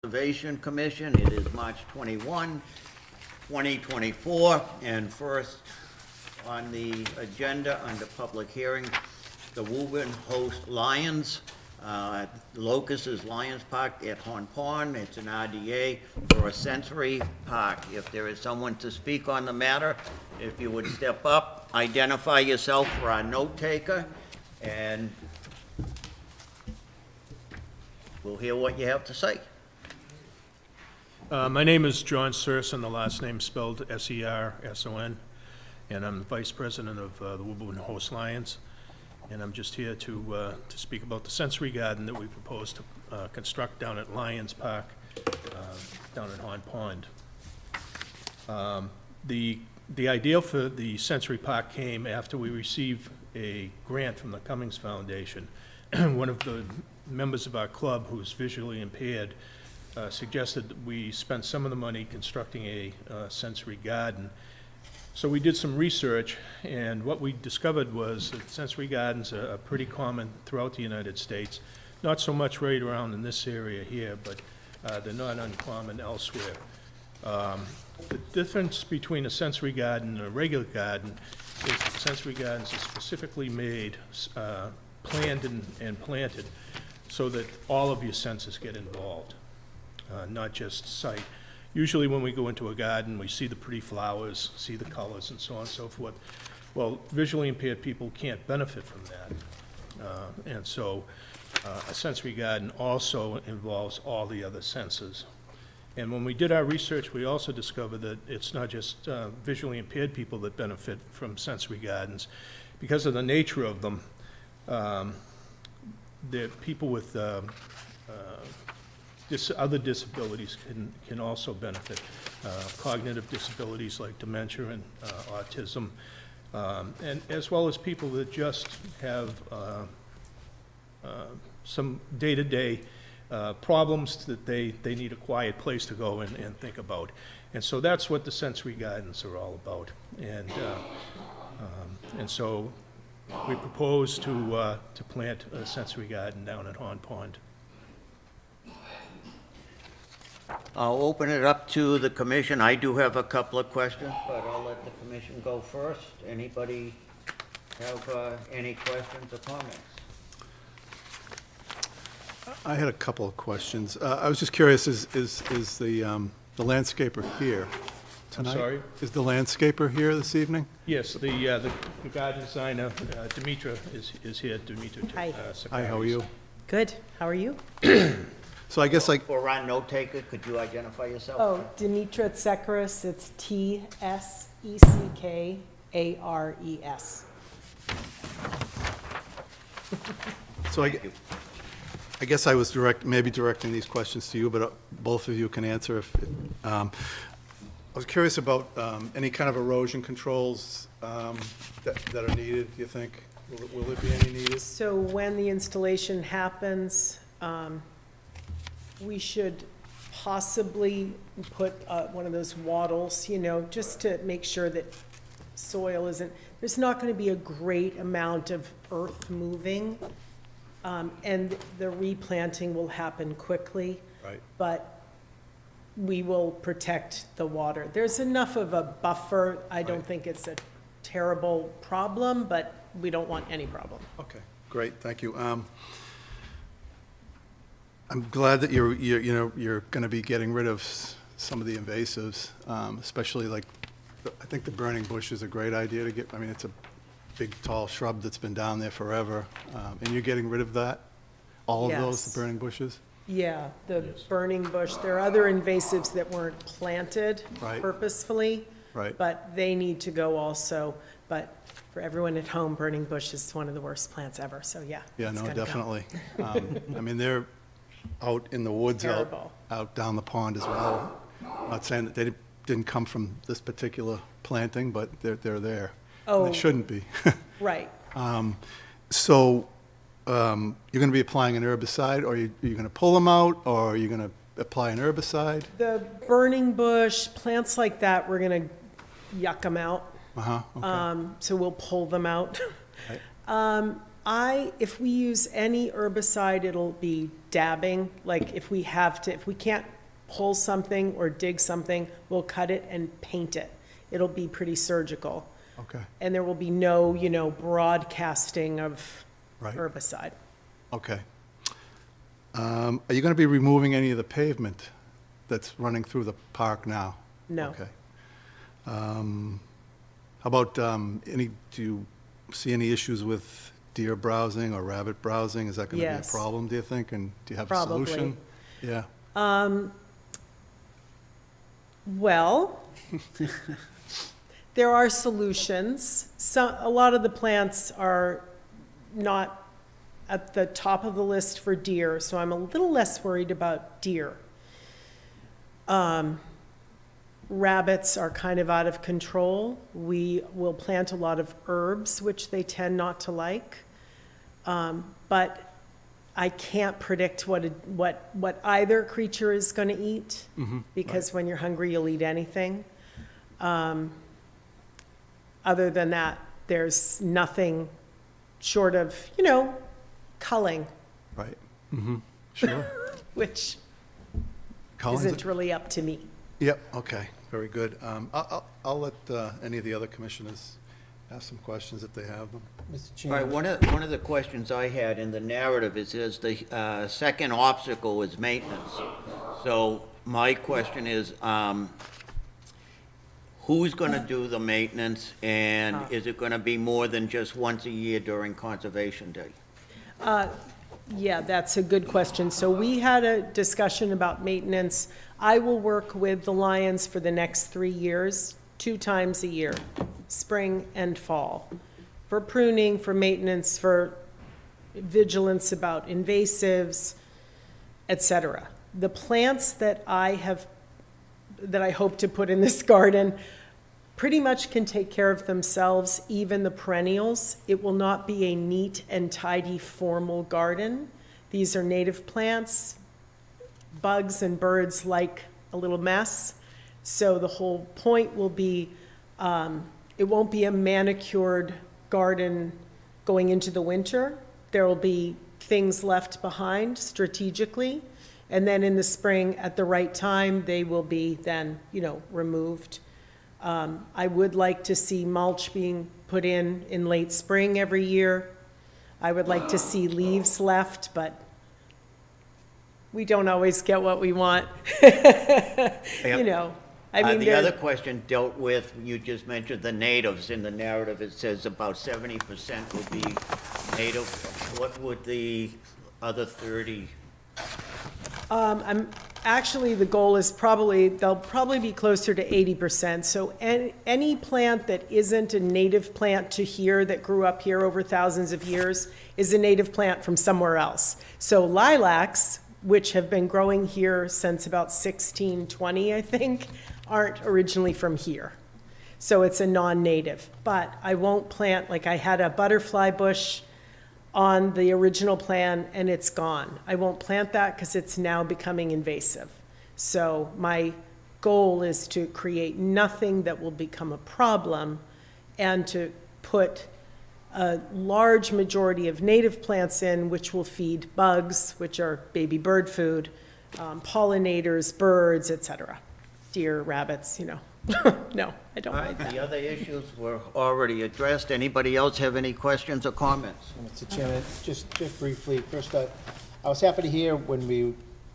Conservation Commission. It is March 21, 2024, and first on the agenda under public hearing, the Woburn host Lions. Locus is Lions Park at Horn Pond. It's an RDA for a sensory park. If there is someone to speak on the matter, if you would step up, identify yourself for our note taker, and we'll hear what you have to say. My name is John Serson, the last name spelled S-E-R-S-O-N, and I'm the Vice President of the Woburn Host Lions. And I'm just here to speak about the sensory garden that we propose to construct down at Lions Park, down at Horn Pond. The idea for the sensory park came after we received a grant from the Cummings Foundation. One of the members of our club who's visually impaired suggested that we spend some of the money constructing a sensory garden. So we did some research, and what we discovered was that sensory gardens are pretty common throughout the United States. Not so much right around in this area here, but they're not uncommon elsewhere. The difference between a sensory garden and a regular garden is that sensory gardens are specifically made, planned and planted so that all of your senses get involved, not just sight. Usually when we go into a garden, we see the pretty flowers, see the colors, and so on and so forth. Well, visually impaired people can't benefit from that. And so a sensory garden also involves all the other senses. And when we did our research, we also discovered that it's not just visually impaired people that benefit from sensory gardens. Because of the nature of them, the people with other disabilities can also benefit. Cognitive disabilities like dementia and autism, and as well as people that just have some day-to-day problems that they need a quiet place to go and think about. And so that's what the sensory gardens are all about. And so we propose to plant a sensory garden down at Horn Pond. I'll open it up to the commission. I do have a couple of questions, but I'll let the commission go first. Anybody have any questions or comments? I had a couple of questions. I was just curious, is the landscaper here tonight? I'm sorry? Is the landscaper here this evening? Yes, the garden designer, Demetra, is here. Demetra. Hi. Hi, how are you? Good. How are you? So I guess, like, For our note taker, could you identify yourself? Oh, Demetra Tsekaris. It's Tsekares. so I guess I was maybe directing these questions to you, but both of you can answer if, I was curious about any kind of erosion controls that are needed, do you think? Will there be any needed? So when the installation happens, we should possibly put one of those wattles, just to make sure that soil isn't, there's not going to be a great amount of earth moving, and the replanting will happen quickly. Right. But we will protect the water. There's enough of a buffer. I don't think it's a terrible problem, but we don't want any problem. Okay, great, thank you. I'm glad that you're going to be getting rid of some of the invasives, especially like, I think the burning bush is a great idea to get. I mean, it's a big, tall shrub that's been down there forever, and you're getting rid of that, all of those, Yes. the burning bushes. Yeah, the burning bush. There are other invasives that weren't planted Right. purposefully. Right. But they need to go also. But for everyone at home, burning bush is one of the worst plants ever, so yeah. Yeah, it's no, gotta go. definitely. I mean, they're out in the woods, Terrible. out down the pond as well. Not saying that they didn't come from this particular planting, but they're there. And Oh. they shouldn't be. Right. So you're going to be applying an herbicide, or are you going to pull them out, or are you going to apply an herbicide? The burning bush, plants like that, we're gonna yuck them out. Okay. So we'll pull them out. Right. If we use any herbicide, it'll be dabbing, like if we have to, if we can't pull something or dig something, we'll cut it and paint it. It'll be pretty surgical. Okay, And there will be no, broadcasting of right, herbicide. okay. Are you going to be removing any of the pavement that's running through the park now? No. Okay. How about, do you see any issues with deer browsing or rabbit browsing? Is that going to be a Yes. problem, do you think? And do you have a Probably. solution? Yeah, Well, there are solutions. A lot of the plants are not at the top of the list for deer, so I'm a little less worried about deer. Rabbits are kind of out of control. We will plant a lot of herbs, which they tend not to like. But I can't predict what either creature is going to eat, because when you're hungry, you'll eat anything. Other than that, there's nothing short of, culling, right. Sure. which Collins? isn't really up to me. Yep, okay, very good. I'll let any of the other commissioners ask some questions if they have them. Mr. All right, Chairman, one of the questions I had in the narrative, it says the second obstacle is maintenance. So my question is, who's gonna do the maintenance, and is it gonna be more than just once a year during Conservation Day? Yeah, that's a good question. So we had a discussion about maintenance. I will work with the Lions for the next 3 years, 2 times a year, spring and fall, for pruning, for maintenance, for vigilance about invasives, et cetera. The plants that I hope to put in this garden pretty much can take care of themselves, even the perennials. It will not be a neat and tidy formal garden. These are native plants. Bugs and birds like a little mess. So the whole point will be, it won't be a manicured garden going into the winter. There will be things left behind strategically. And then in the spring, at the right time, they will be then, removed. I would like to see mulch being put in late spring every year. I would like to see leaves left, but we don't always get what we want. The other question dealt with, you just mentioned the natives. In the narrative, it says about 70% would be native. What would the other 30? Actually, the goal is they'll probably be closer to 80%. So any plant that isn't a native plant to here, that grew up here over thousands of years, is a native plant from somewhere else. So lilacs, which have been growing here since about 1620, I think, aren't originally from here. So it's a non-native. But I won't plant, like I had a butterfly bush on the original plan, and it's gone. I won't plant that because it's now becoming invasive. So my goal is to create nothing that will become a problem, and to put a large majority of native plants in, which will feed bugs, which are baby bird food, pollinators, birds, etc. Deer, rabbits, No, I don't All like right, that. the other issues were already addressed. Anybody else have any questions or comments? Mr. Chairman, just briefly, first, I was happy to hear when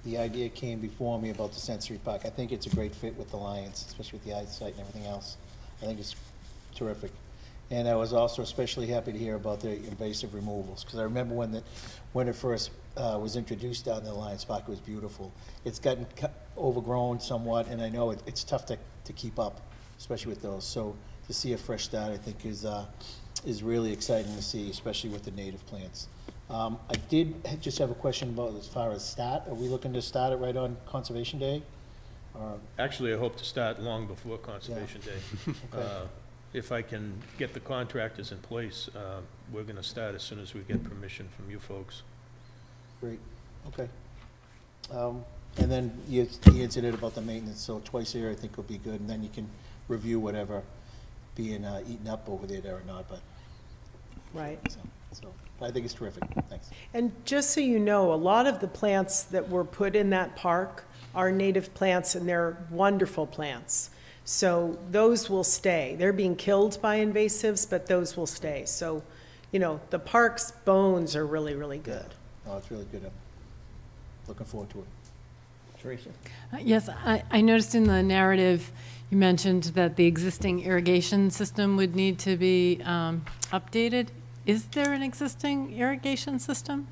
the idea came before me about the sensory park. I think it's a great fit with the Lions, especially with the eyesight and everything else. I think it's terrific. And I was also especially happy to hear about the invasive removals, because I remember when it first was introduced down in the Lions Park, it was beautiful. It's gotten overgrown somewhat, and I know it's tough to keep up, especially with those. So to see a fresh start, I think, is really exciting to see, especially with the native plants. I did just have a question about as far as start. Are we looking to start it right on Conservation Day? Or, Actually, I hope to start long before Conservation Day. okay. If I can get the contractors in place, we're gonna start as soon as we get permission from you folks. Great, okay. And then the incident about the maintenance, so twice a year I think will be good, and then you can review whatever being eaten up over there or not, but, Right. so, but I think it's terrific, thanks. And just so you know, a lot of the plants that were put in that park are native plants, and they're wonderful plants. So those will stay. They're being killed by invasives, but those will stay. So, you know, the park's bones are really, really good. Oh, it's really good. I'm looking forward to it. Teresa? Yes, I noticed in the narrative, you mentioned that the existing irrigation system would need to be updated. Is there an existing irrigation system?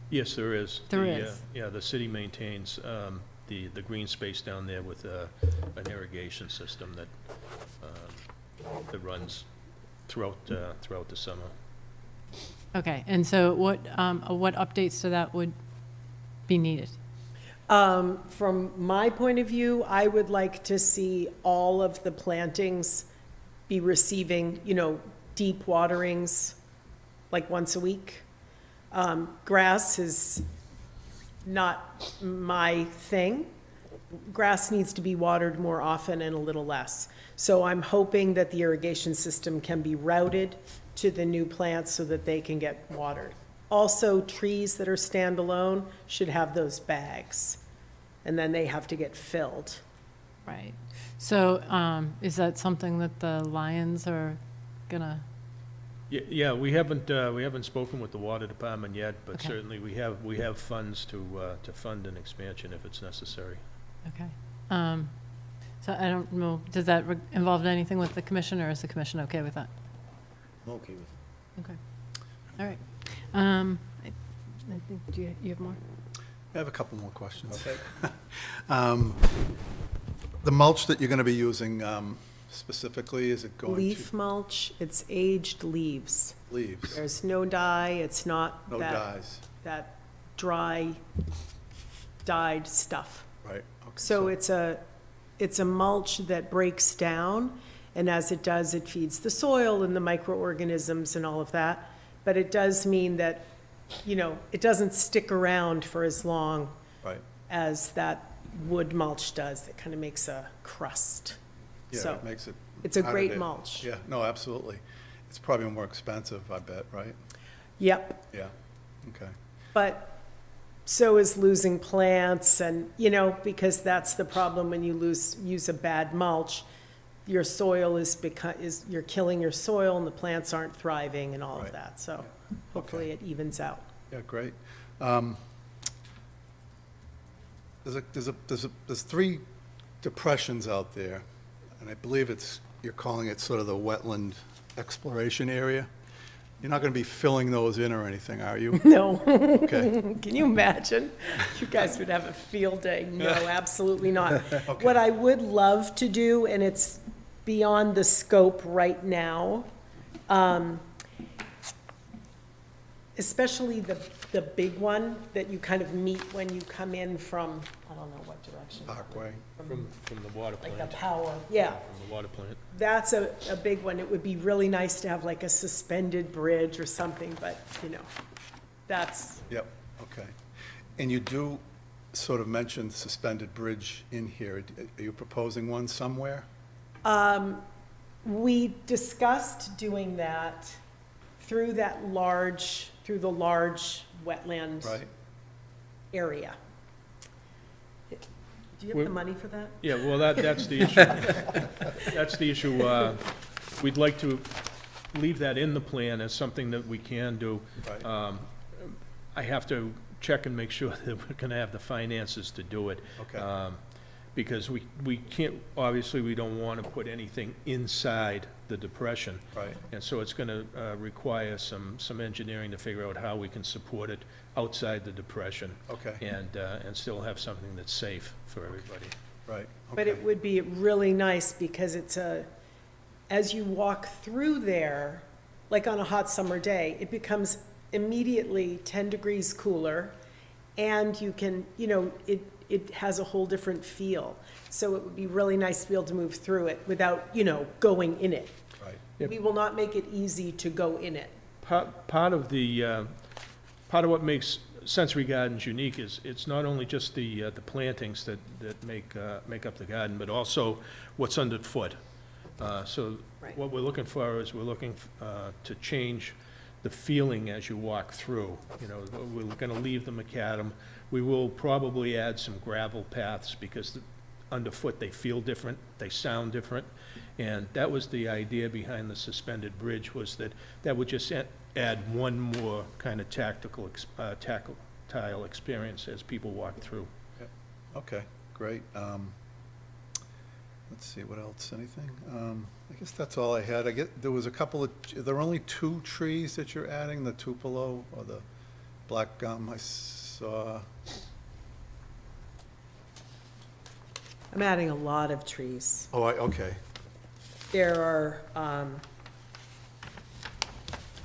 Yes, there is. There The, is. Yeah, the city maintains the green space down there with an irrigation system that runs throughout the summer. Okay, and so what updates to that would be needed? From my point of view, I would like to see all of the plantings be receiving, you know, deep waterings, like once a week. Grass is not my thing. Grass needs to be watered more often and a little less. So I'm hoping that the irrigation system can be routed to the new plants so that they can get watered. Also, trees that are standalone should have those bags, and then they have to get filled. Right. So is that something that the Lions are gonna, Yeah, we haven't spoken with the water department yet, but Okay. certainly we have funds to fund an expansion if it's necessary. okay. So I don't know, does that involve anything with the commission, or is the commission okay with that? I'm okay with it. Okay. All right. I think, do you have more? I have a couple more questions. Okay. The mulch that you're going to be using specifically, is it going to? Leaf mulch, it's aged leaves. Leaves, There's no dye, it's not no that, dyes, that dry, dyed stuff. right? Okay, So it's a mulch that breaks down, and as it does, it feeds the soil and the microorganisms and all of that. But it does mean that, you know, it doesn't stick around for as long Right, as that wood mulch does. It kind of makes a crust. yeah, So it makes it. it's a harder great to- mulch. Yeah, no, absolutely. It's probably more expensive, I bet, right? Yep. Yeah, okay. But so is losing plants, and, you know, because that's the problem when you use a bad mulch. Your soil you're killing your soil, and the plants aren't thriving and all of Right. that. So hopefully it evens out. Yeah, great. There's three depressions out there, and I believe you're calling it sort of the wetland exploration area. You're not going to be filling those in or anything, are you? No, Okay, can you imagine? You guys would have a field day. No, absolutely not. What I would love to do, and it's beyond the scope right now, especially the big one that you kind of meet when you come in from, I don't know what direction. Parkway. From the water Like plant. the power, yeah. From the water plant. That's a big one. It would be really nice to have like a suspended bridge or something, but, you know, that's, Yep, okay. And you do sort of mention suspended bridge in here. Are you proposing one somewhere? we discussed doing that through the large wetland Right? area. Do you have the money for that? Yeah, well, that's the issue. That's the issue. We'd like to leave that in the plan as something that we can do. Right. I have to check and make sure that we're gonna have the finances to do it. Okay. Because we can't, obviously, we don't wanna put anything inside the depression. Right. And so it's gonna require some engineering to figure out how we can support it outside the depression. Okay. And still have something that's safe for everybody. Right, But okay. it would be really nice because as you walk through there, like on a hot summer day, it becomes immediately 10 degrees cooler, and you can, you know, it has a whole different feel. So it would be really nice to be able to move through it without, you know, going in it. Right, Yep. We will not make it easy to go in it. Part of what makes Sensory Gardens unique is it's not only just the plantings that make up the garden, but also what's underfoot. So Right. what we're looking for is to change the feeling as you walk through. You know, we're going to leave the macadam. We will probably add some gravel paths because underfoot they feel different, they sound different. And that was the idea behind the suspended bridge, was that that would just add one more kind of tactile experience as people walk through. Okay, great. Let's see, what else, anything? I guess that's all I had. I get, there was a couple of, there are only 2 trees that you're adding, the tupelo or the black gum I saw. I'm adding a lot of trees. Oh, okay, There are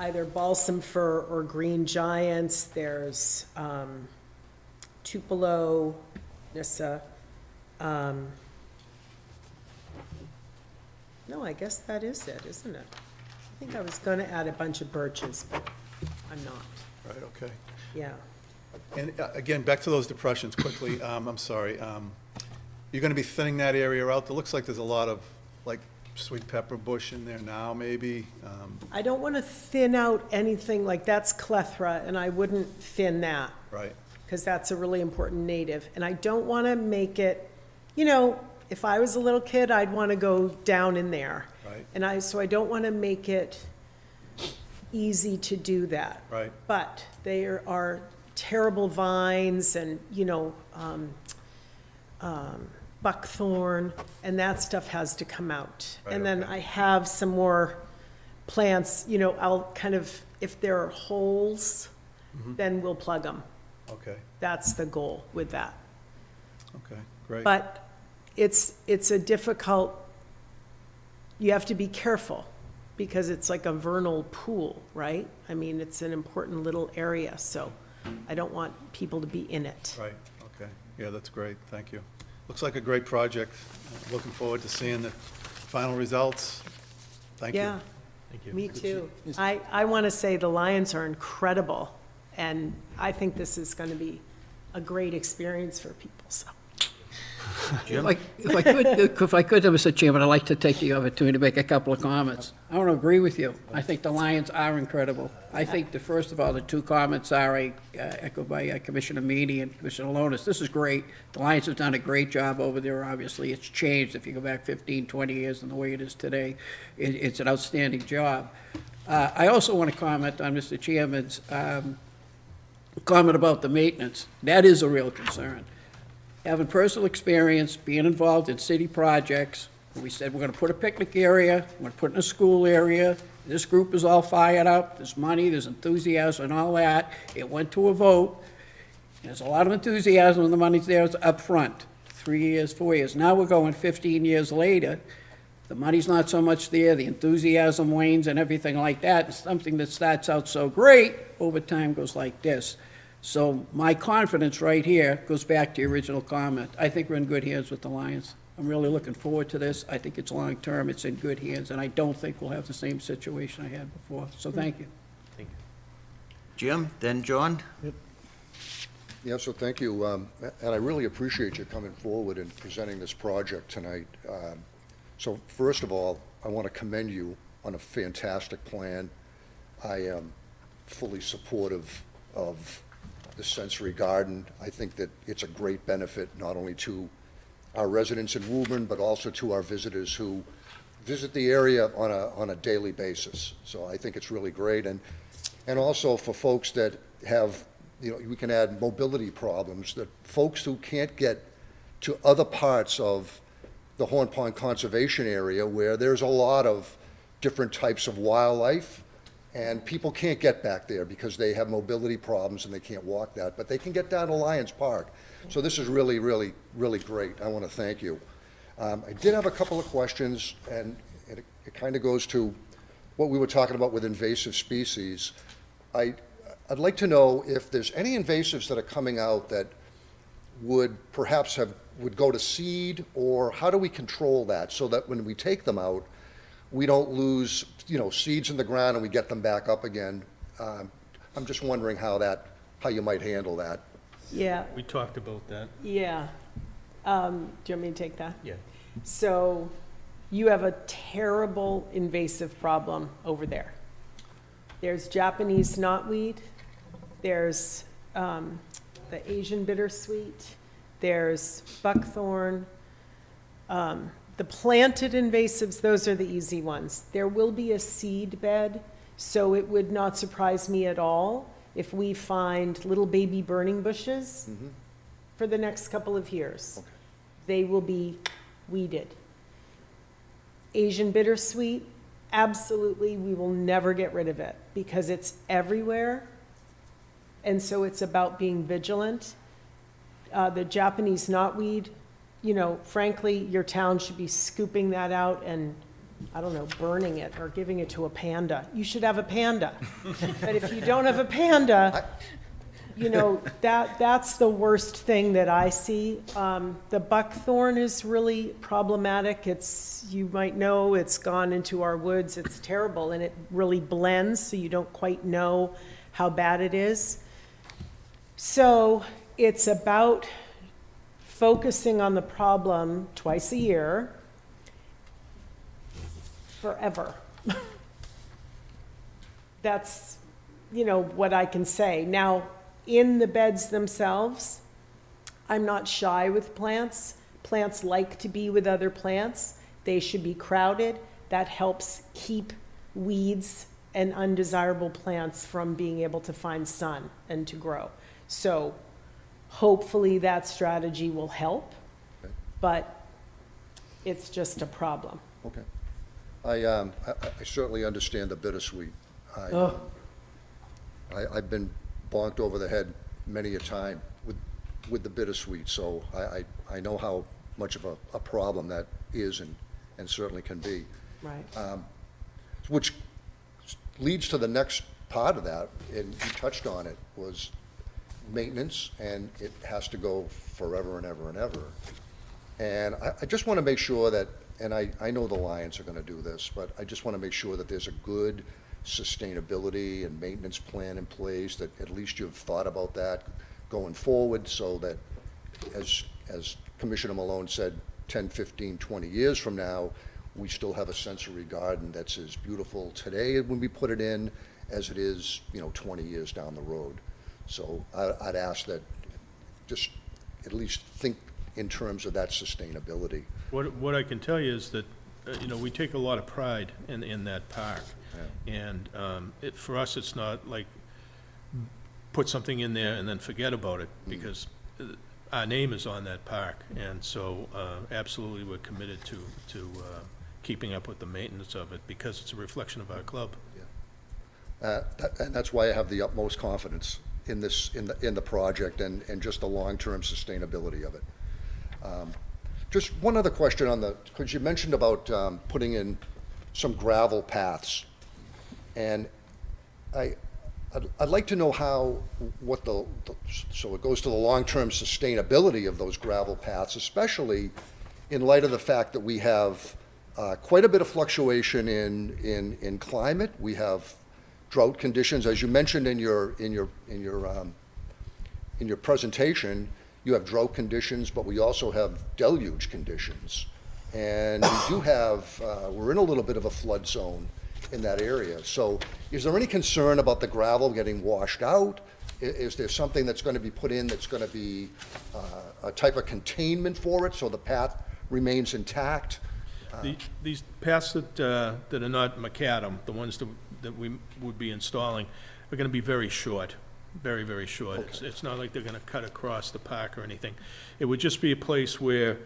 either balsam fir or green giants. There's tupelo, Nissa. No, I guess that is it, isn't it? I think I was going to add a bunch of birches, but I'm not. right, okay. Yeah. And again, back to those depressions quickly, I'm sorry. You're gonna be thinning that area out? It looks like there's a lot of, like, sweet pepper bush in there now, maybe? I don't want to thin out anything, like that's clethra, and I wouldn't thin that, Right, because that's a really important native. And I don't want to make it, you know, if I was a little kid, I'd want to go down in there. right, So I don't want to make it easy to do that. right, But there are terrible vines and, you know, buckthorn, and that stuff has to come out. Right, And then okay. I have some more plants, you know, I'll kind of, if there are holes, Mm-hmm. then we'll plug them. okay, That's the goal with that. okay, great. But it's a difficult, you have to be careful, because it's like a vernal pool, right? I mean, it's an important little area, so I don't want people to be in it. Right, okay, yeah, that's great, thank you. Looks like a great project. Looking forward to seeing the final results. Thank you. Yeah, Thank you. me too. I want to say the Lions are incredible, and I think this is going to be a great experience for people, so. Jim? If I could, Mr. Chairman, I'd like to take the opportunity to make a couple of comments. I want to agree with you. I think the Lions are incredible. I think first of all, the 2 comments are echoed by Commissioner Meany and Commissioner Lonis. This is great. The Lions have done a great job over there, obviously. It's changed if you go back 15, 20 years and the way it is today. It's an outstanding job. I also want to comment on Mr. Chairman's comment about the maintenance. That is a real concern. Having personal experience, being involved in city projects, we said, we're gonna put a picnic area, we're gonna put it in a school area, this group is all fired up, there's money, there's enthusiasm and all that. It went to a vote, there's a lot of enthusiasm when the money's there, it's up front. 3 years, 4 years, now we're going 15 years later, the money's not so much there, the enthusiasm wanes and everything like that. It's something that starts out so great, over time goes like this. So my confidence right here goes back to your original comment. I think we're in good hands with the Lions. I'm really looking forward to this. I think it's long-term, it's in good hands, and I don't think we'll have the same situation I had before. So thank you. Jim, then John? Yeah, so thank you, and I really appreciate you coming forward and presenting this project tonight. So first of all, I want to commend you on a fantastic plan. I am fully supportive of the sensory garden. I think that it's a great benefit not only to our residents in Woburn, but also to our visitors who visit the area on a daily basis. So I think it's really great, and also for folks that have, you know, we can add mobility problems, that folks who can't get to other parts of the Horn Pond Conservation Area where there's a lot of different types of wildlife, and people can't get back there because they have mobility problems and they can't walk that, but they can get down to Lions Park. So this is really, really, really great. I want to thank you. I did have a couple of questions, and it kind of goes to what we were talking about with invasive species. I'd like to know if there's any invasives that are coming out that would perhaps would go to seed, or how do we control that so that when we take them out, we don't lose, you know, seeds in the ground and we get them back up again. I'm just wondering how you might handle that. Yeah, We talked about that, yeah. Do you want me to take that? yeah. So you have a terrible invasive problem over there. There's Japanese knotweed, there's the Asian bittersweet, there's buckthorn. The planted invasives, those are the easy ones. There will be a seed bed, so it would not surprise me at all if we find little baby burning bushes for the next couple of years. Okay. They will be weeded. Asian bittersweet, absolutely, we will never get rid of it because it's everywhere. And so it's about being vigilant. The Japanese knotweed, you know, frankly, your town should be scooping that out and, I don't know, burning it or giving it to a panda. You should have a panda. But if you don't have a panda, you know, that's the worst thing that I see. The buckthorn is really problematic. It's, you might know, it's gone into our woods. It's terrible, and it really blends, so you don't quite know how bad it is. So it's about focusing on the problem twice a year, forever. That's, you know, what I can say. Now, in the beds themselves, I'm not shy with plants. Plants like to be with other plants. They should be crowded. That helps keep weeds and undesirable plants from being able to find sun and to grow. So hopefully that strategy will help, Okay. but it's just a problem. Okay. I certainly understand the bittersweet. Ugh. I've been bonked over the head many a time with the bittersweet, so I know how much of a problem that is and certainly can be. Right. Which leads to the next part of that, and you touched on it, was maintenance, and it has to go forever and ever and ever. And I just want to make sure that, and I know the Lions are going to do this, but I just want to make sure that there's a good sustainability and maintenance plan in place, that at least you've thought about that going forward, so that, as Commissioner Malone said, 10, 15, 20 years from now, we still have a sensory garden that's as beautiful today when we put it in as it is, 20 years down the road. So I'd ask that just at least think in terms of that sustainability. What I can tell you is that, we take a lot of pride in that park. And for us, it's not like put something in there and then forget about it, because our name is on that park. And so absolutely, we're committed to keeping up with the maintenance of it, because it's a reflection of our club. And that's why I have the utmost confidence in the project and just the long-term sustainability of it. Just one other question because you mentioned about putting in some gravel paths. And I'd like to know so it goes to the long-term sustainability of those gravel paths, especially in light of the fact that we have quite a bit of fluctuation in climate. We have drought conditions, as you mentioned in your presentation. You have drought conditions, but we also have deluge conditions, and we're in a little bit of a flood zone in that area. So, is there any concern about the gravel getting washed out? Is there something that's going to be put in that's going to be a type of containment for it, so the path remains intact? These paths that are not macadam, the ones that we would be installing, are going to be very short, very, very short. Okay. It's not like they're going to cut across the park or anything. It would just be a place where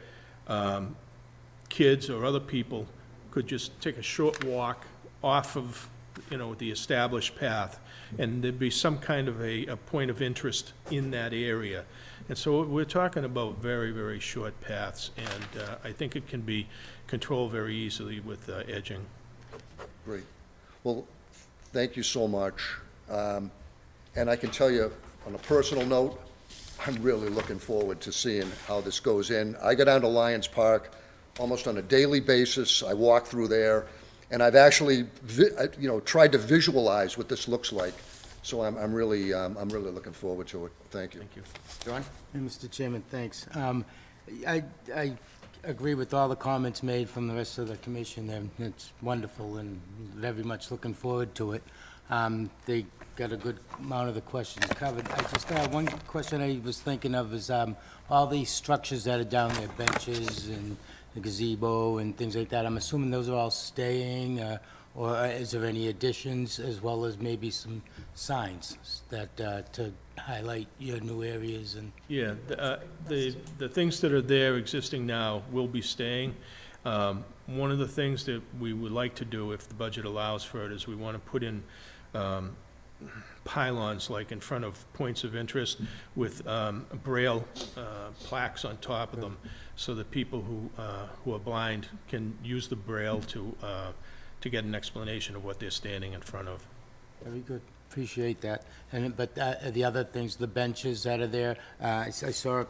kids or other people could just take a short walk off of, the established path, and there'd be some kind of a point of interest in that area. And so we're talking about very, very short paths, and I think it can be controlled very easily with edging. Great. Well, thank you so much. And I can tell you, on a personal note, I'm really looking forward to seeing how this goes in. I go down to Lions Park almost on a daily basis. I walk through there, and I've actually, tried to visualize what this looks like. So I'm really looking forward to it. Thank you. Thank you. John? Hey, Mr. Chairman, thanks. I agree with all the comments made from the rest of the commission, and it's wonderful, and very much looking forward to it. They got a good amount of the questions covered. I just, one question I was thinking of is, all these structures that are down there, benches and the gazebo and things like that, I'm assuming those are all staying, or is there any additions, as well as maybe some signs that, to highlight your new areas and? Yeah, the things that are there existing now will be staying. One of the things that we would like to do, if the budget allows for it, is we want to put in pylons like in front of points of interest with braille plaques on top of them, so that people who are blind can use the braille to get an explanation of what they're standing in front of. Very good, appreciate that. But the other things, the benches that are there, I saw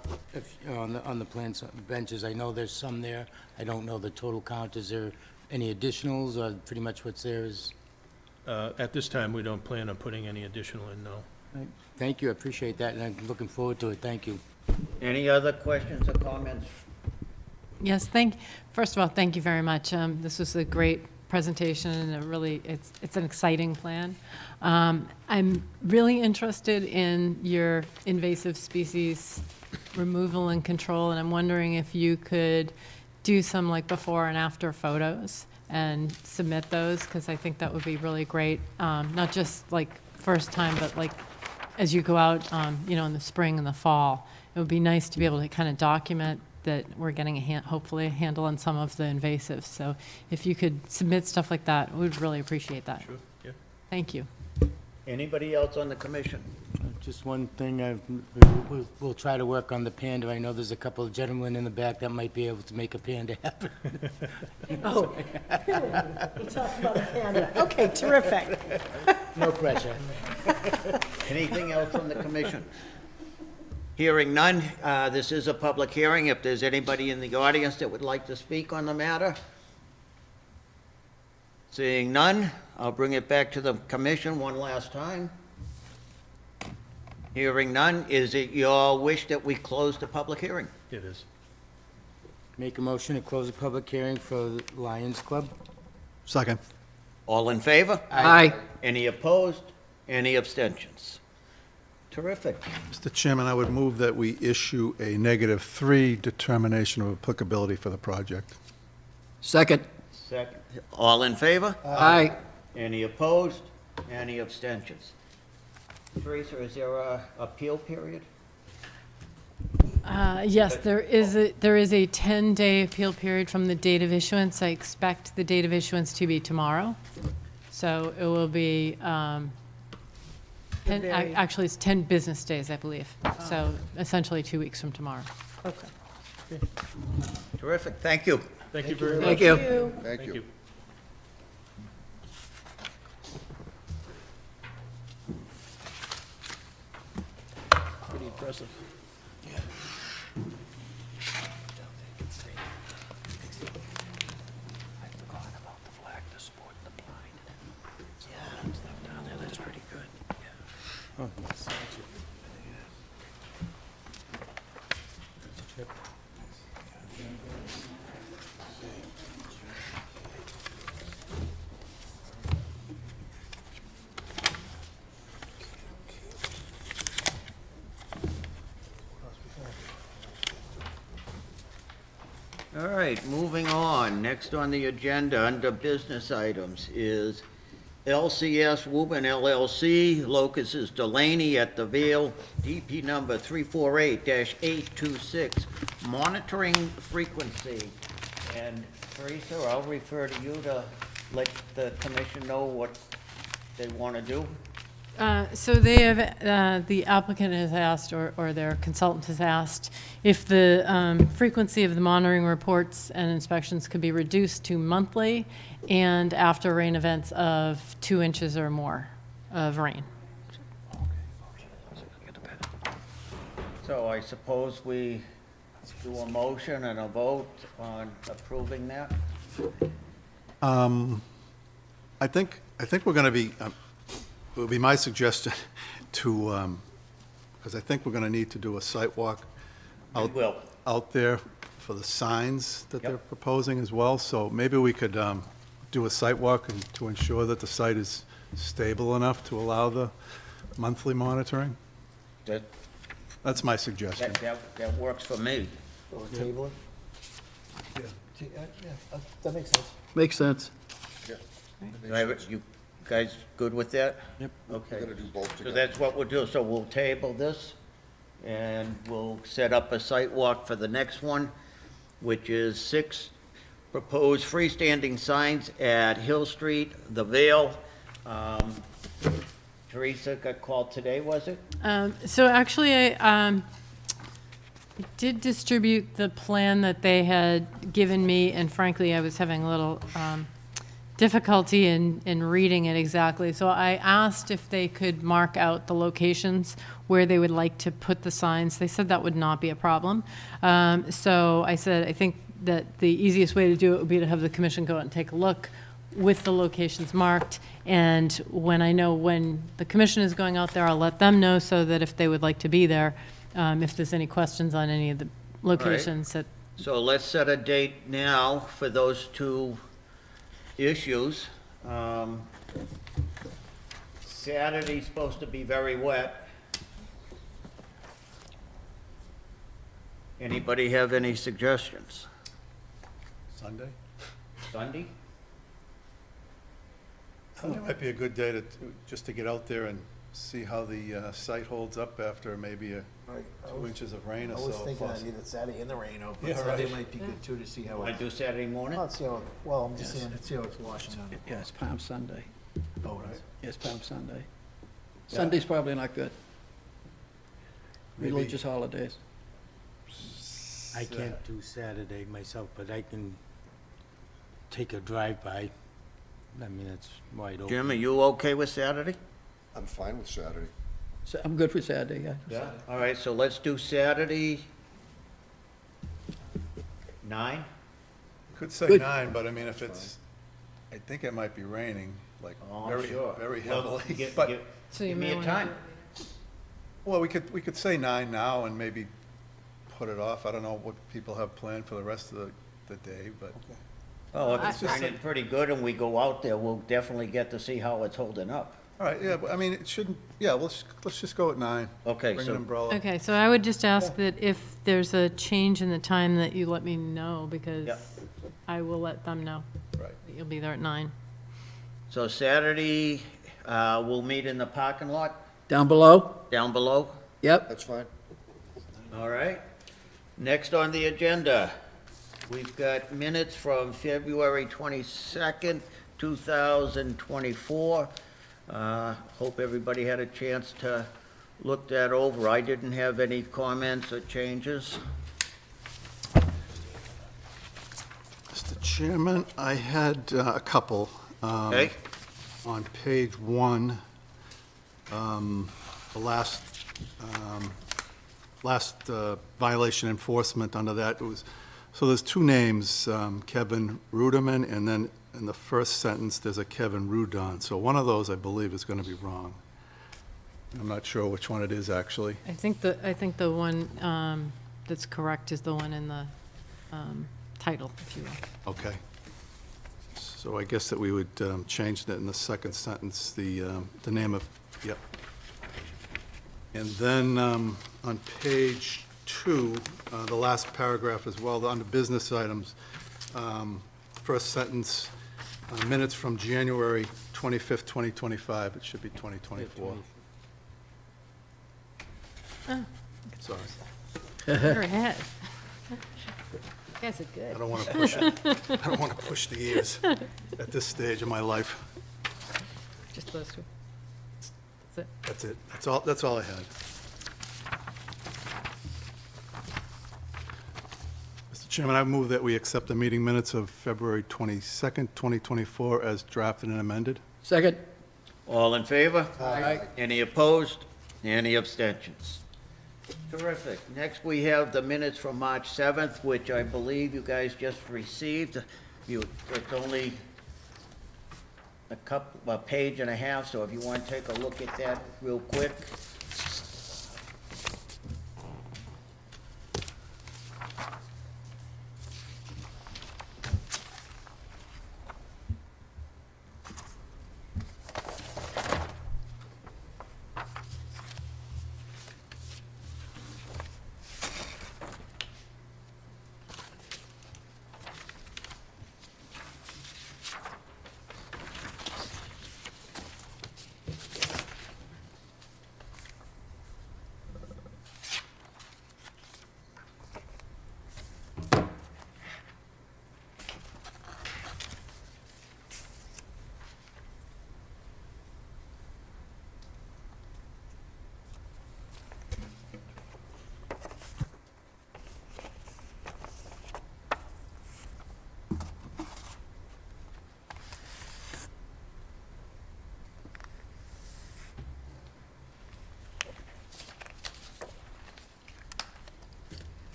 on the plans, benches, I know there's some there. I don't know the total count. Is there any additionals, or pretty much what's there is? At this time, we don't plan on putting any additional in, no. Right. Thank you, I appreciate that, and I'm looking forward to it, thank you. Any other questions or comments? Yes, first of all, thank you very much. This was a great presentation, and it's an exciting plan. I'm really interested in your invasive species removal and control, and I'm wondering if you could do some like before and after photos and submit those, because I think that would be really great, not just like first time, but like as you go out, in the spring and the fall. It would be nice to be able to kind of document that we're getting hopefully a handle on some of the invasives. So if you could submit stuff like that, we'd really appreciate that. Sure, yeah. Thank you. Anybody else on the commission? Just one thing, we'll try to work on the panda. I know there's a couple of gentlemen in the back that might be able to make a panda happen. Oh, we'll talk about a panda. Okay, terrific. No pressure. Anything else on the commission? Hearing none, this is a public hearing. If there's anybody in the audience that would like to speak on the matter? Seeing none, I'll bring it back to the commission one last time. Hearing none, is it your wish that we close the public hearing? It is. Make a motion to close the public hearing for the Lions Club? Second. All in favor? Aye. Any opposed? Any abstentions? Terrific. Mr. Chairman, I would move that we issue a -3 determination of applicability for the project. Second. Second. All in favor? Aye. Any opposed? Any abstentions? Teresa, is there a appeal period? Yes, there is a 10-day appeal period from the date of issuance. I expect the date of issuance to be tomorrow. So it will be, actually, it's 10 business days, I believe. So essentially 2 weeks from tomorrow. Okay. Terrific, thank you. Thank you very much. Thank you. Thank Thank you. you. Pretty impressive. All right, moving on. Next on the agenda, under business items, is LCS Woburn LLC, locus is Delaney at the Vale, DP number 348-826, monitoring frequency. And Teresa, I'll refer to you to let the commission know what they want to do. So they have, the applicant has asked, or their consultant has asked, if the frequency of the monitoring reports and inspections could be reduced to monthly and after rain events of 2 inches or more of rain. So I suppose we do a motion and a vote on approving that? I think we're going to be, it would be my suggestion to, because I think we're going to need to do a site walk We will. out there for the signs that they're Yep. proposing as well. So maybe we could do a site walk and to ensure that the site is stable enough to allow the monthly monitoring? That, That's my suggestion. that works for me. Or table it? That makes sense. Makes sense. You guys good with that? Yep. Okay. We're gonna do both So together. that's what we'll do. So we'll table this, and we'll set up a site walk for the next one, which is 6 proposed freestanding signs at Hill Street, the Vale. Teresa got called today, was it? So actually, I did distribute the plan that they had given me, and frankly, I was having a little difficulty in reading it exactly. So I asked if they could mark out the locations where they would like to put the signs. They said that would not be a problem. So I said, I think that the easiest way to do it would be to have the commission go out and take a look with the locations marked. And when I know when the commission is going out there, I'll let them know so that if they would like to be there, if there's any questions on any of the locations that, So let's set a date now for those 2 issues. Saturday's supposed to be very wet. Anybody have any suggestions? Sunday? Sunday? Sunday might be a good day just to get out there and see how the site holds up after maybe 2 inches of rain I or so. was thinking I'd either Saturday in the rain or, Yeah, but Sunday right. might be good too, to see how Want it. to do Saturday morning? Let's see how, well, I'm just saying, let's see how it's washing out. Yeah, it's Palm Sunday. Oh, it is. It's Palm Sunday. Sunday's probably not good. Maybe- Religious holidays. I can't do Saturday myself, but I can take a drive-by. I mean, it's wide open. Jim, are you okay with Saturday? I'm fine with Saturday. So I'm good for Saturday, yeah. Yeah. All right, so let's do Saturday, 9? Could say Good. 9, but I mean, if it's, I think it might be raining, like, Oh, I'm very, sure. very Well, heavily. But, so you Give me may a want to time. well, we could say 9 now and maybe put it off. I don't know what people have planned for the rest of the day, but. Oh, if it's I- raining pretty good and we go out there, we'll definitely get to see how it's holding up. All right, yeah, but I mean, it shouldn't, yeah, let's just go at 9. Okay, Bring so- an umbrella. Okay, so I would just ask that if there's a change in the time that you let me know, because Yep. I will let them know Right. that you'll be there at 9. So Saturday, we'll meet in the parking lot Down below? down below. Yep. That's fine. All right. Next on the agenda, we've got minutes from February 22nd, 2024. Hope everybody had a chance to look that over. I didn't have any comments or changes. Mr. Chairman, I had a couple. Okay? On page 1, the last violation enforcement under that, it was, so there's 2 names, Kevin Ruderman, and then in the first sentence, there's a Kevin Rudon. So one of those, I believe, is going to be wrong. I'm not sure which one it is, actually. I think the one that's correct is the one in the title, if you will. Okay. So I guess that we would change that in the second sentence, the name of, yep. And then on page 2, the last paragraph as well, under business items, first sentence, minutes from January 25th, 2025, it should be 2024. Sorry, You're ahead. You guys are I good. don't want to push it. I don't want to push the years at this stage of my life. Just those 2. That's it. That's it. That's all I had. Mr. Chairman, I move that we accept the meeting minutes of February 22nd, 2024 as drafted and amended. Second? All in favor? Aye. Any opposed? Any abstentions? Terrific. Next, we have the minutes from March 7th, which I believe you guys just received. It's only a page and a half, so if you want to take a look at that real quick.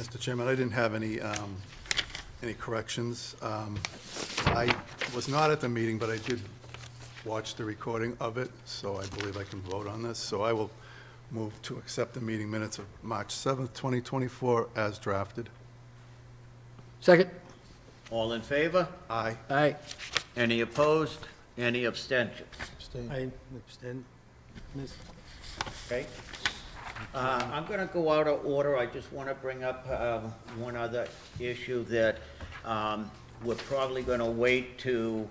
Mr. Chairman, I didn't have any corrections. I was not at the meeting, but I did watch the recording of it, so I believe I can vote on this. So I will move to accept the meeting minutes of March 7th, 2024 as drafted. Second? All in favor? Aye. Aye. Any opposed? Any abstentions? I abstain. Miss- Okay. I'm going to go out of order. I just want to bring up one other issue that we're probably going to wait to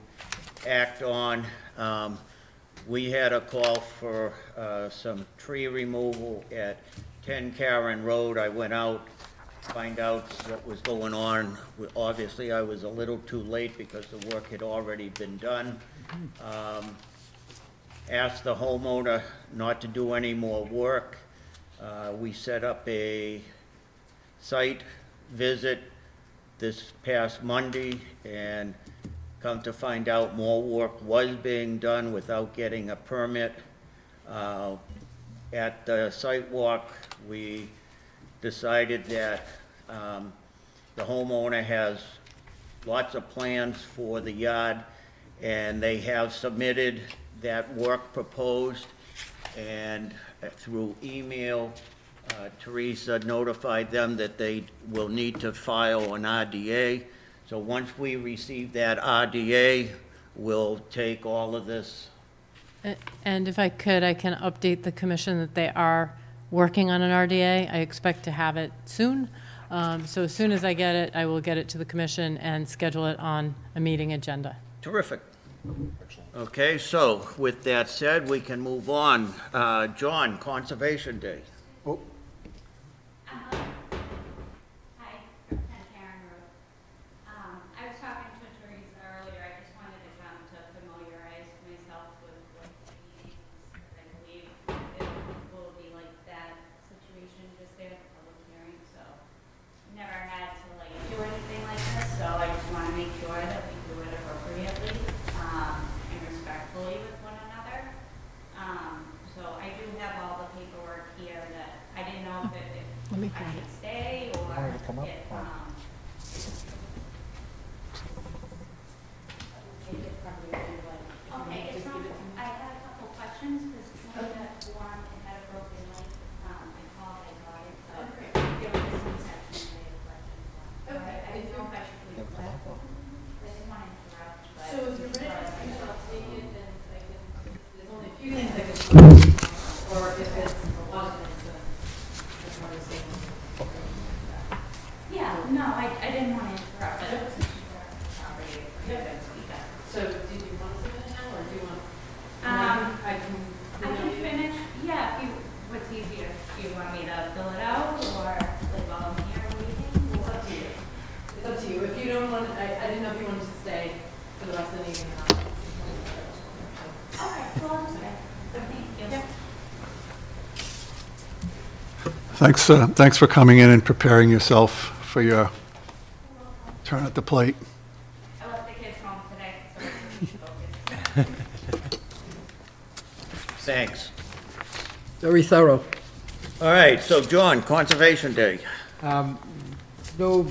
act on. We had a call for some tree removal at 10 Karen Road. I went out to find out what was going on. Obviously, I was a little too late because the work had already been done. Asked the homeowner not to do any more work. We set up a site visit this past Monday, and come to find out more work was being done without getting a permit. At the site walk, we decided that the homeowner has lots of plans for the yard, and they have submitted that work proposed, and through email, Teresa notified them that they will need to file an RDA. So once we receive that RDA, we'll take all of this. And if I could, I can update the commission that they are working on an RDA. I expect to have it soon. So as soon as I get it, I will get it to the commission and schedule it on a meeting agenda. Terrific. Okay, so with that said, we can move on. John, Conservation Day. Oh, Hi, from 10 Karen Road. I was talking to Teresa earlier, I just wanted to come to familiarize myself with what the meetings, I believe it will be like that situation just there at the public hearing, so never had to like do anything like this, so I just want to make sure that we do it appropriately, and respectfully with one another. So I do have all the paperwork here that I didn't know if Let me I grab should stay or Want her to come up? if, okay, it's not, I had a couple questions, because when that form, it had a broken link, I called, I got it, but there was just some section I had questions on. Okay, I didn't know if I should leave that. I didn't want to interrupt, but. So if you're ready to speak, I'll take it, and I can, there's only a few things I can talk about, or if it's a lot of things, then that's what I was saying. Yeah, no, I didn't want to interrupt, but it was property, for you to speak up. So did you want to submit it now, or do you want? I I can. can finish, yeah, if you, what's easier, do you want me to fill it out, or like while I'm here waiting? It's up to you. It's up to you. If you don't want, I didn't know if you wanted to stay for the rest of the meeting or not. Okay, well, I'm sorry. Thank you. Thanks for coming in and preparing yourself for your turn at the plate. I left the kids home today, so I can focus. Thanks. Very thorough. All right, so John, Conservation Day. No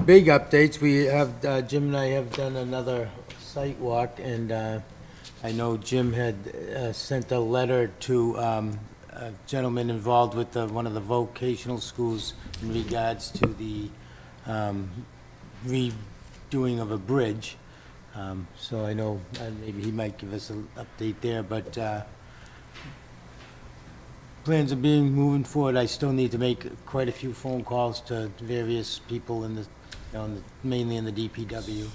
big updates. We have, Jim and I have done another site walk, and I know Jim had sent a letter to a gentleman involved with one of the vocational schools in regards to the redoing of a bridge. So I know maybe he might give us an update there, but plans are being moving forward. I still need to make quite a few phone calls to various people in the, mainly in the DPW,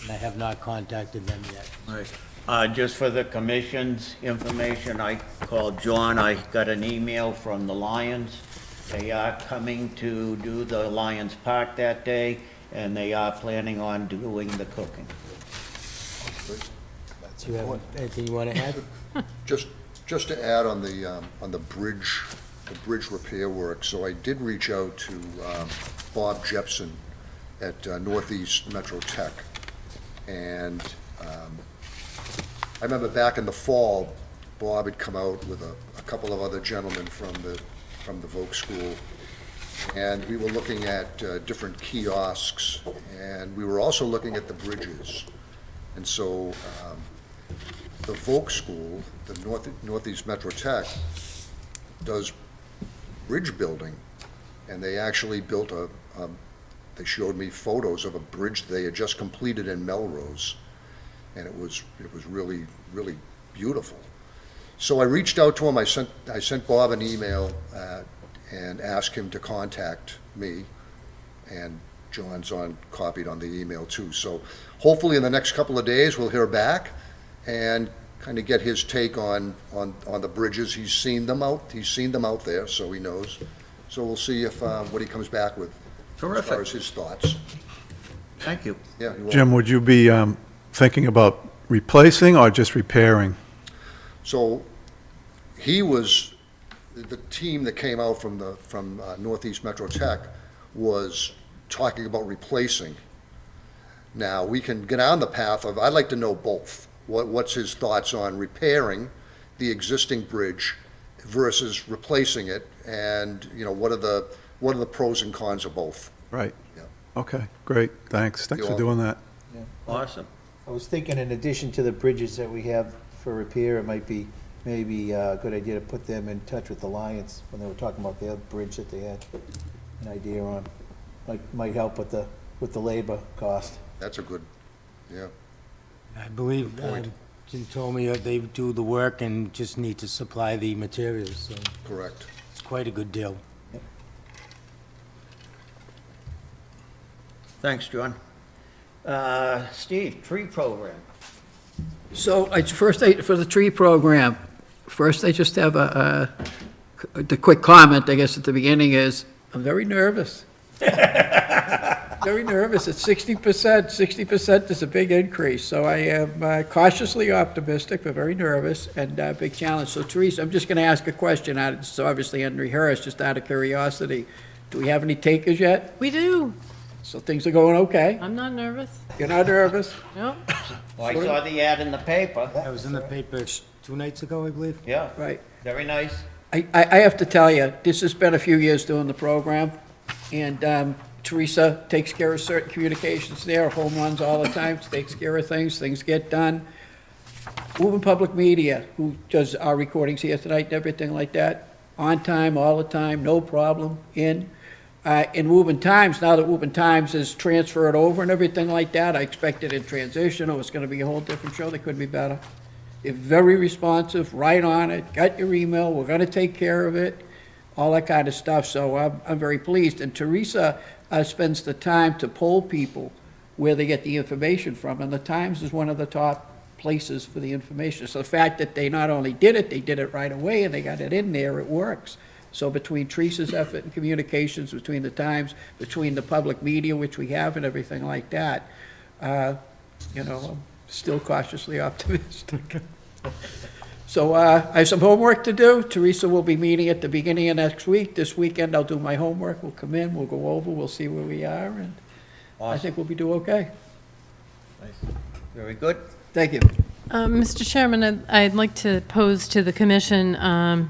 and I have not contacted them yet. Right. Just for the commission's information, I called John, I got an email from the Lions. They are coming to do the Lions Park that day, and they are planning on doing the cooking. Do you have anything you want to add? Just to add on the bridge repair work, so I did reach out to Bob Jepson at Northeast Metro Tech, and I remember back in the fall, Bob had come out with a couple of other gentlemen from the Voc school, And we were looking at different kiosks, and we were also looking at the bridges. And so the Volk School, the Northeast Metro Tech, does bridge building, and they actually built they showed me photos of a bridge they had just completed in Melrose, and it was really, really beautiful. So I reached out to him. I sent Bob an email and asked him to contact me, and John's copied on the email too. So hopefully in the next couple of days we'll hear back and kind of get his take on the bridges. He's seen them out there, so he knows. So we'll see if what he comes back with as far Terrific. as his thoughts. Thank you. Yeah, you're welcome. Jim, would you be thinking about replacing or just repairing? So he was, the team that came out from Northeast Metro Tech was talking about replacing. Now, we can get on the path of, I'd like to know both. What's his thoughts on repairing the existing bridge versus replacing it? And, you know, what are the pros and cons of both? Right. Yeah. Okay, great, thanks. Thanks for You're doing that. Awesome. I was thinking in addition to the bridges that we have for repair, it might be maybe a good idea to put them in touch with the Lions when they were talking about the other bridge that they had an idea on. Might help with the labor cost. That's a good, yeah. I believe Good point. Jim told me that they do the work and just need to supply the materials, so Correct. it's quite a good deal. Thanks, John. Steve, tree program. So, for the tree program, first I just have the quick comment, I guess, at the beginning is, I'm very nervous. Very nervous. It's 60%. 60% is a big increase. So I am cautiously optimistic, but very nervous, and a big challenge. So Teresa, I'm just going to ask a question. It's obviously unrehearsed, just out of curiosity. Do we have any takers yet? We do. So things are going okay? I'm not nervous. You're not nervous? Nope. Well, I saw the ad in the paper. I was in the paper 2 nights ago, I believe. Yeah, Right. very nice. I have to tell you, this has been a few years doing the program, and Teresa takes care of certain communications there, home runs all the time, she takes care of things get done. Woburn Public Media, who does our recordings here tonight and everything like that, on time, all the time, no problem, in Woburn Times, now that Woburn Times is transferred over and everything like that, I expected in transition, it's gonna be a whole different show, they couldn't be better. They're very responsive, right on it, got your email, we're gonna take care of it, all that kind of stuff, so I'm very pleased. And Teresa spends the time to poll people where they get the information from, and the Times is one of the top places for the information. So the fact that they not only did it right away, and they got it in there, it works. So between Teresa's effort and communications, between the Times, between the public media, which we have, and everything like that, I'm still cautiously optimistic. So I have some homework to do. Teresa will be meeting at the beginning of next week. This weekend, I'll do my homework. We'll come in, we'll go over, we'll see where we are, and I think we'll be doing okay. Very good. Thank you. Mr. Chairman, I'd like to pose to the commission,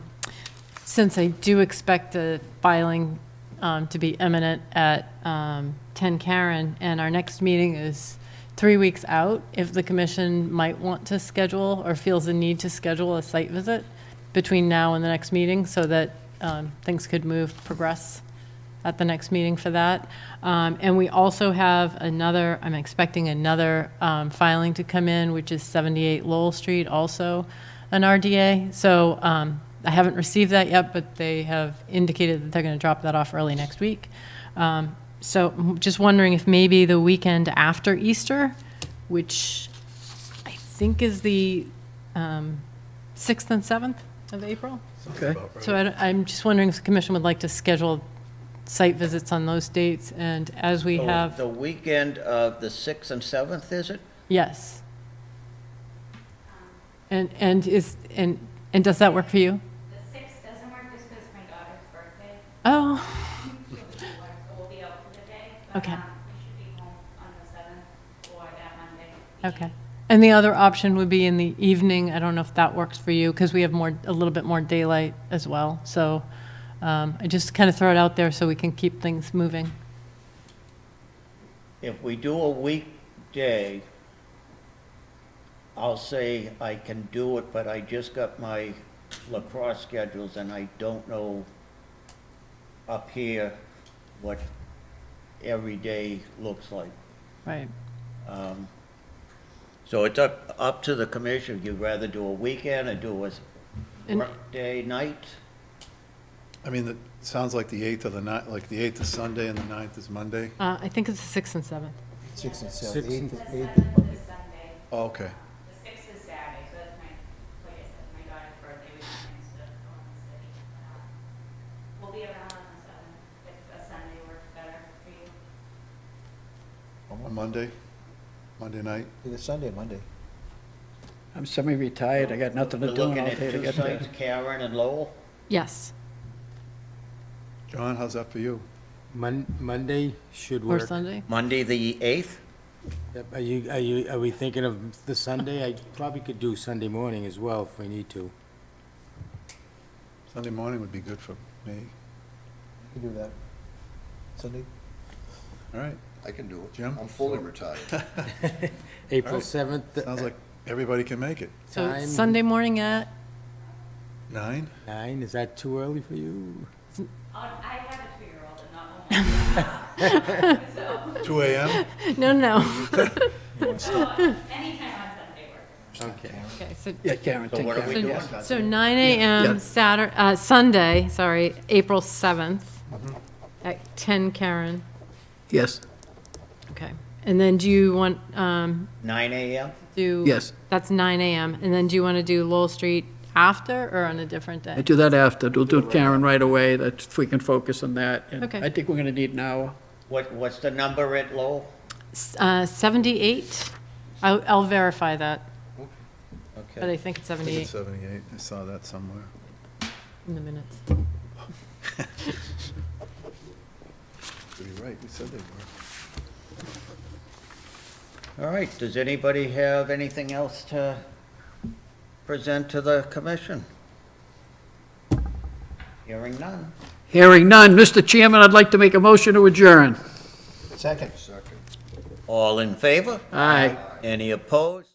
since I do expect the filing to be imminent at 10 Karen, and our next meeting is 3 weeks out, if the commission might want to schedule or feels a need to schedule a site visit between now and the next meeting so that things could progress at the next meeting for that. And we also have I'm expecting another filing to come in, which is 78 Lowell Street, also an RDA. So I haven't received that yet, but they have indicated that they're going to drop that off early next week. So I'm just wondering if maybe the weekend after Easter, which I think is the 6th and 7th of April. Okay. So I'm just wondering if the commission would like to schedule site visits on those dates, and as we So have, the weekend of the 6th and 7th, is it? yes. And does that work for you? The 6th doesn't work just because it's my daughter's birthday, Oh, so we'll be out for the day. But, Okay. we should be home on the 7th or that Monday. okay. And the other option would be in the evening. I don't know if that works for you, because we have a little bit more daylight as well. So I just kind of throw it out there so we can keep things moving. If we do a weekday, I'll say I can do it, but I just got my lacrosse schedules and I don't know up here what every day looks like. Right. So it's up to the commission. You'd rather do a weekend or do a And- work day, night? I mean, it sounds like the 8th of the night, like the 8th is Sunday and the 9th is Monday. I think it's the 6th and 7th. 6 and 7, Six 8, and- 8 The is 7th Monday. is Sunday, Oh, okay. the 6th is Saturday, so that's my, like I said, my daughter's birthday, we have things to go in the city. We'll be around on the 7th, if a Sunday works better for you. On Monday, Monday night. Either Sunday or Monday. I'm semi-retired, I got nothing to We're do looking all at day to two get there. sites, Karen and Lowell. Yes, John, how's that for you? Monday should or work. Sunday. Monday, the 8th? Yep. Are we thinking of the Sunday? I probably could do Sunday morning as well if we need to. Sunday morning would be good for me. You can do that. Sunday? All right, I can do it. Jim? I'm fully retired. April Alright. 7th. sounds like everybody can make it. So Time. Sunday morning at, 9? 9, is that too early for you? I have a 2-year-old and not one. So, 2 a.m.? no. so anytime on Sunday works. Okay. Okay, so Yeah, Karen, So take what are care. we doing? So 9 a.m. Yeah. Saturday, Sunday, sorry, April 7th at 10 Karen. Yes, Okay. And then do you want, 9 a.m.? do? Yes. That's 9 a.m. And then do you want to do Lowell Street after or on a different I day? do that after, we'll do Karen right away, that, if we can focus on that. And Okay. I think we're gonna need an hour. What's the number at Lowell? 78? I'll verify that, but Okay. I think it's I think it's 78 78. I saw that somewhere. in the minutes. You're right, you said they were. All right, does anybody have anything else to present to the commission? Hearing none. Hearing none, Mr. Chairman, I'd like to make a motion to adjourn. Second. Second. All in favor? Aye. Any opposed?